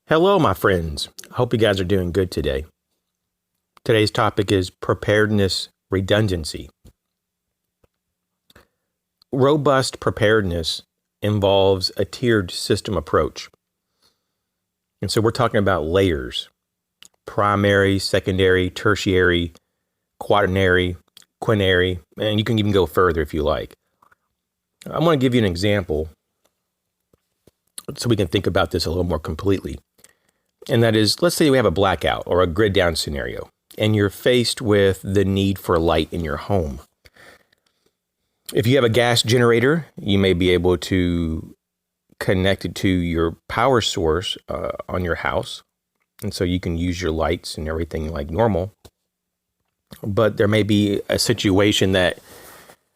Hello, my friends. I hope you guys are doing good today. Today's topic is preparedness redundancy. Robust preparedness involves a tiered system approach. And so we're talking about layers: primary, secondary, tertiary, quaternary, quinary, and you can even go further if you like. I want to give you an example so we can think about this a little more completely. And that is, let's say we have a blackout or a grid down scenario, and you're faced with the need for light in your home. If you have a gas generator, you may be able to connect it to your power source on your house. And so you can use your lights and everything like normal. But there may be a situation that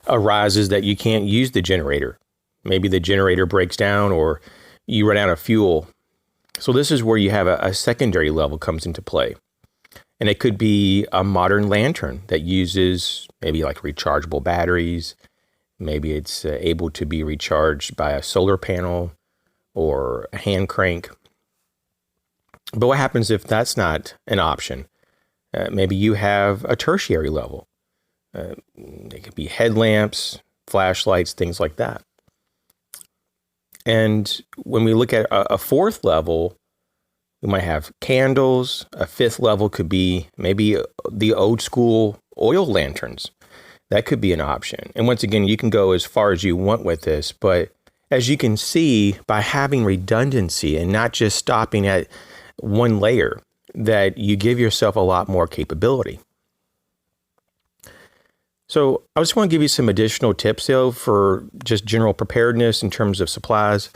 arises that you can't use the generator. Maybe the generator breaks down or you run out of fuel. So this is where you have a secondary level comes into play. And it could be a modern lantern that uses maybe like rechargeable batteries. Maybe it's able to be recharged by a solar panel or a hand crank. But what happens if that's not an option? Maybe you have a tertiary level. They could be headlamps, flashlights, things like that. And when we look at a fourth level, we might have candles. A fifth level could be maybe the old school oil lanterns. That could be an option. And once again, you can go as far as you want with this. But as you can see, by having redundancy and not just stopping at one layer, that you give yourself a lot more capability. So I just want to give you some additional tips, though, for just general preparedness in terms of supplies.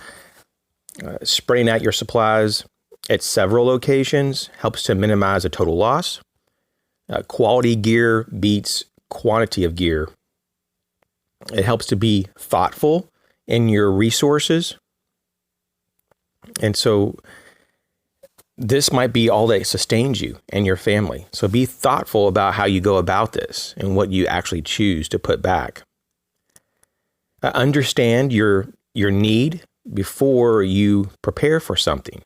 Spreading out your supplies at several locations helps to minimize a total loss. Quality gear beats quantity of gear. It helps to be thoughtful in your resources. And so this might be all that sustains you and your family. So be thoughtful about how you go about this and what you actually choose to put back. Understand your need before you prepare for something.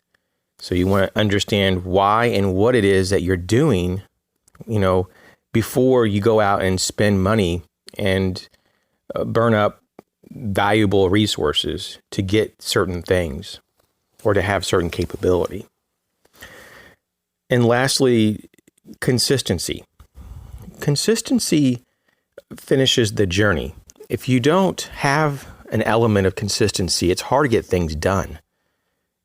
So you want to understand why and what it is that you're doing, before you go out and spend money and burn up valuable resources to get certain things or to have certain capability. And lastly, consistency. Consistency finishes the journey. If you don't have an element of consistency, it's hard to get things done.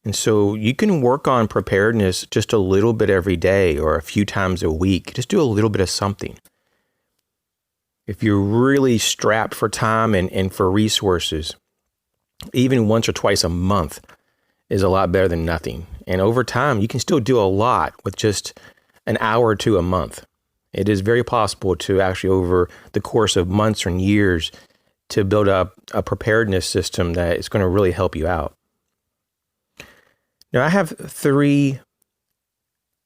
And so you can work on preparedness just a little bit every day or a few times a week. Just do a little bit of something. If you're really strapped for time and for resources, even once or twice a month is a lot better than nothing. And over time, you can still do a lot with just an hour or two a month. It is very possible to actually, over the course of months and years, to build up a preparedness system that is going to really help you out. Now, I have 3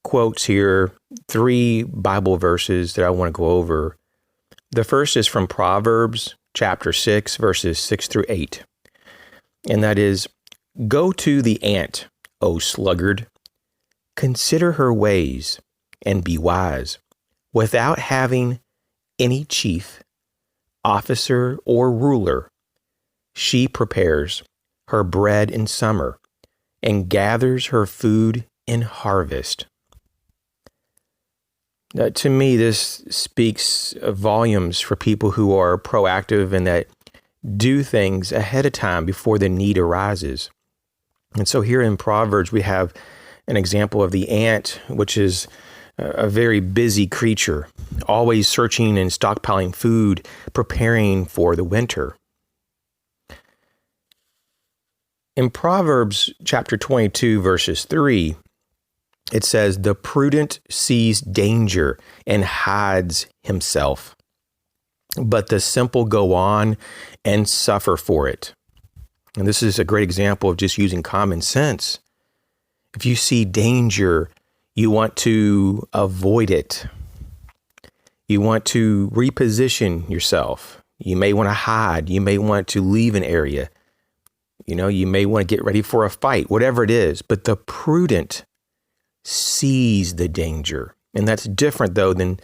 quotes here, 3 Bible verses that I want to go over. The first is from Proverbs chapter 6, verses 6 through 8. And that is, "Go to the ant, O sluggard. Consider her ways and be wise. Without having any chief, officer, or ruler, she prepares her bread in summer and gathers her food in harvest." To me, this speaks volumes for people who are proactive and that do things ahead of time before the need arises. And so here in Proverbs, we have an example of the ant, which is a very busy creature, always searching and stockpiling food, preparing for the winter. In Proverbs chapter 22, verses 3, it says, "The prudent sees danger and hides himself, but the simple go on and suffer for it." And this is a great example of just using common sense. If you see danger, you want to avoid it. You want to reposition yourself. You may want to hide. You may want to leave an area. You may want to get ready for a fight, whatever it is. But the prudent sees the danger. And that's different, though, than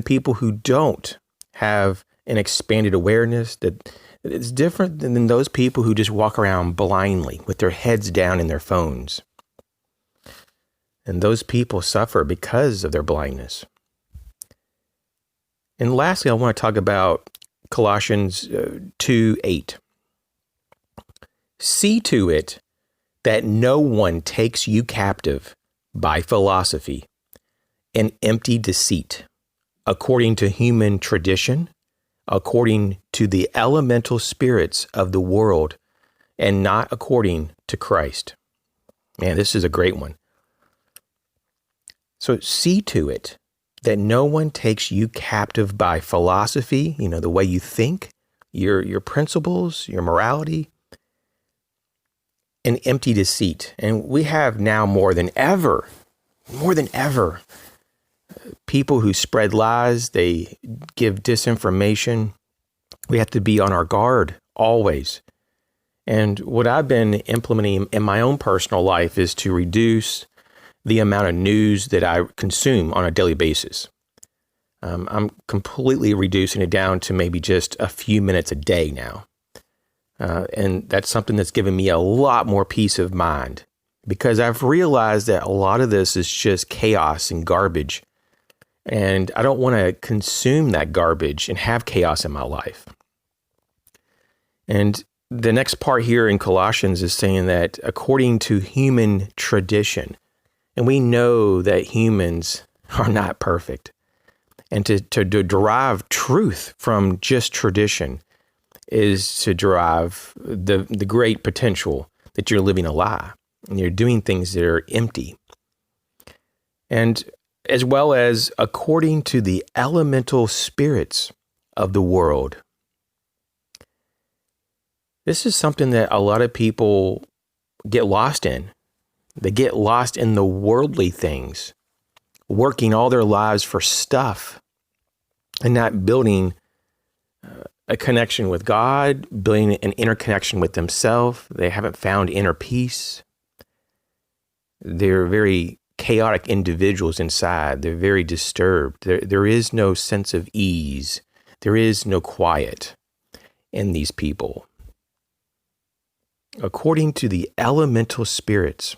people who don't have an expanded awareness. That it's different than those people who just walk around blindly with their heads down in their phones. And those people suffer because of their blindness. And lastly, I want to talk about Colossians 2:8. See to it that no one takes you captive by philosophy and empty deceit, according to human tradition, according to the elemental spirits of the world, and not according to Christ. Man, this is a great one. So see to it that no one takes you captive by philosophy, the way you think, your principles, your morality, and empty deceit. And we have now more than ever, people who spread lies, they give disinformation. We have to be on our guard always. And what I've been implementing in my own personal life is to reduce the amount of news that I consume on a daily basis. I'm completely reducing it down to maybe just a few minutes a day now. And that's something that's given me a lot more peace of mind, because I've realized that a lot of this is just chaos and garbage. And I don't want to consume that garbage and have chaos in my life. And the next part here in Colossians is saying that according to human tradition, and we know that humans are not perfect, and to derive truth from just tradition is to derive the great potential that you're living a lie and you're doing things that are empty. And as well as according to the elemental spirits of the world. This is something that a lot of people get lost in. They get lost in the worldly things, working all their lives for stuff and not building a connection with God, building an interconnection with themselves. They haven't found inner peace. They're very chaotic individuals inside. They're very disturbed. There is no sense of ease. There is no quiet in these people. According to the elemental spirits,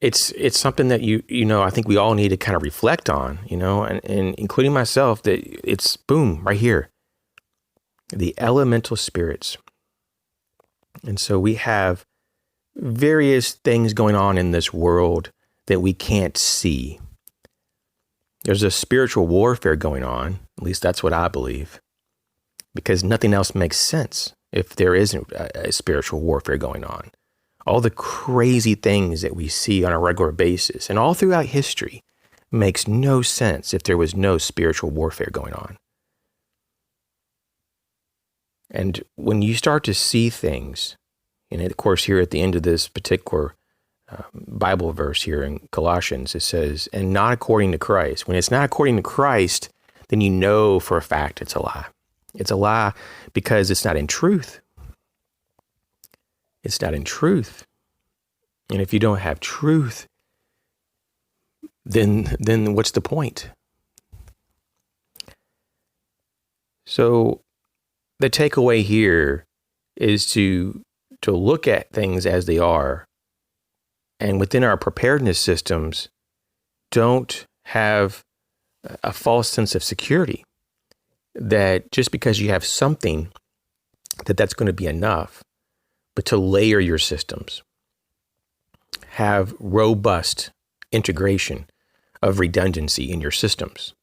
it's something that I think we all need to kind of reflect on, and including myself, that it's boom right here, the elemental spirits. And so we have various things going on in this world that we can't see. There's a spiritual warfare going on, at least that's what I believe, because nothing else makes sense if there isn't a spiritual warfare going on. All the crazy things that we see on a regular basis and all throughout history makes no sense if there was no spiritual warfare going on. And when you start to see things, and of course here at the end of this particular Bible verse here in Colossians, it says, and not according to Christ. When it's not according to Christ, then you know for a fact it's a lie. It's a lie because it's not in truth. It's not in truth. And if you don't have truth, then what's the point? So the takeaway here is to look at things as they are. And within our preparedness systems, don't have a false sense of security that just because you have something, that's going to be enough. But to layer your systems, have robust integration of redundancy in your systems.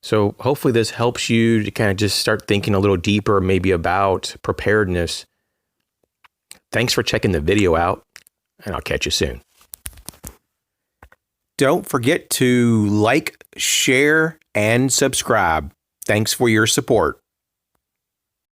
So hopefully this helps you to kind of just start thinking a little deeper, maybe about preparedness. Thanks for checking the video out, and I'll catch you soon. Don't forget to like, share, and subscribe. Thanks for your support.